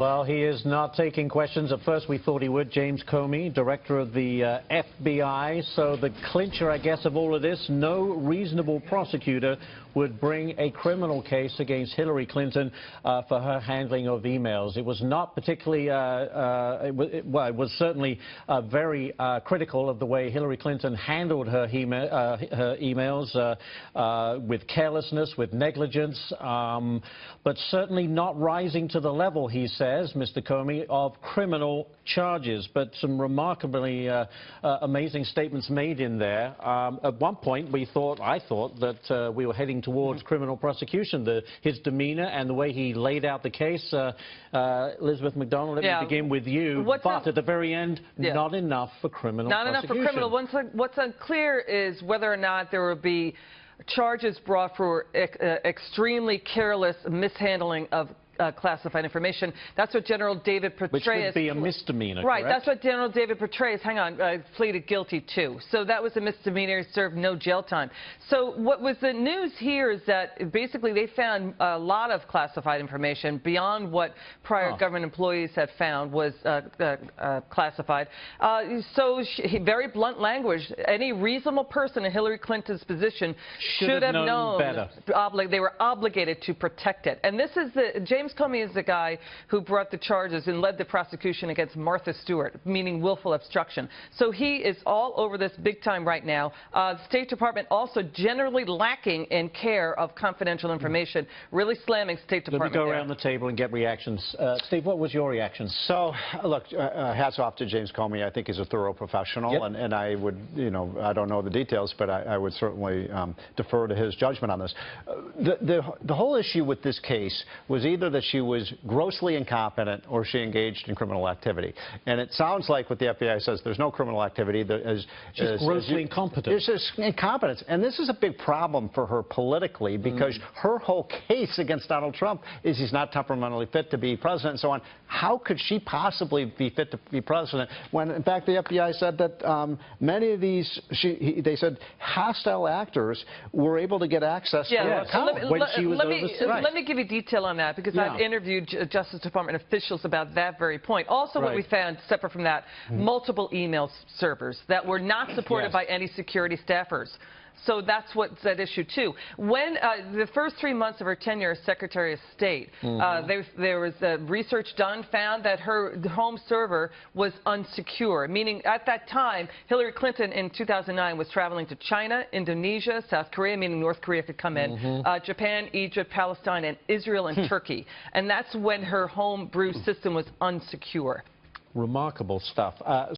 Well, he is not taking questions. At first, we thought he would. James Comey, director of the FBI. So the clincher, I guess, of all of this, no reasonable prosecutor would bring a criminal case against Hillary Clinton for her handling of emails. It was not particularly, it was certainly very critical of the way Hillary Clinton handled her emails with carelessness, with negligence, but certainly not rising to the level, he says, Mr. Comey, of criminal charges. But some remarkably amazing statements made in there. At one point, I thought that we were heading towards criminal prosecution. His demeanor and the way he laid out the case. Elizabeth McDonald, let me begin with you. But at the very end, not enough for criminal prosecution. Not enough for criminal. What's unclear is whether or not there will be charges brought for extremely careless mishandling of classified information. That's what General David Petraeus... Which would be a misdemeanor, right, correct? That's what General David Petraeus, pleaded guilty to. So that was a misdemeanor, served no jail time. So what was the news here is that basically they found a lot of classified information beyond what prior government employees had found was classified. Very blunt language, any reasonable person in Hillary Clinton's position should have known better. They were obligated to protect it. And this is James Comey is the guy who brought the charges and led the prosecution against Martha Stewart, meaning willful obstruction. So he is all over this big time right now. The State Department also generally lacking in care of confidential information, really slamming State Department. Let me go around the table and get reactions. Steve, what was your reaction? So, look, hats off to James Comey. I think he's a thorough professional, and I would, I don't know the details, but I would certainly defer to his judgment on this. The whole issue with this case was either that she was grossly incompetent or she engaged in criminal activity. And it sounds like what the FBI says, there's no criminal activity. She's grossly incompetent. There's just incompetence. And this is a big problem for her politically because her whole case against Donald Trump is he's not temperamentally fit to be president and so on. How could she possibly be fit to be president when, in fact, the FBI said that many of these, they said hostile actors were able to get access to her account when she was overseas. Let me give you detail on that because I've interviewed Justice Department officials about that very point. Also, what we found, separate from that, multiple email servers that were not supported by any security staffers. So that's what's at issue, too. When the first 3 months of her tenure as Secretary of State, there was research done, found that her home server was unsecure, meaning at that time, Hillary Clinton in 2009 was traveling to China, Indonesia, South Korea, meaning North Korea could come in, Japan, Egypt, Palestine, and Israel and Turkey. And that's when her home brew system was unsecure. Remarkable stuff.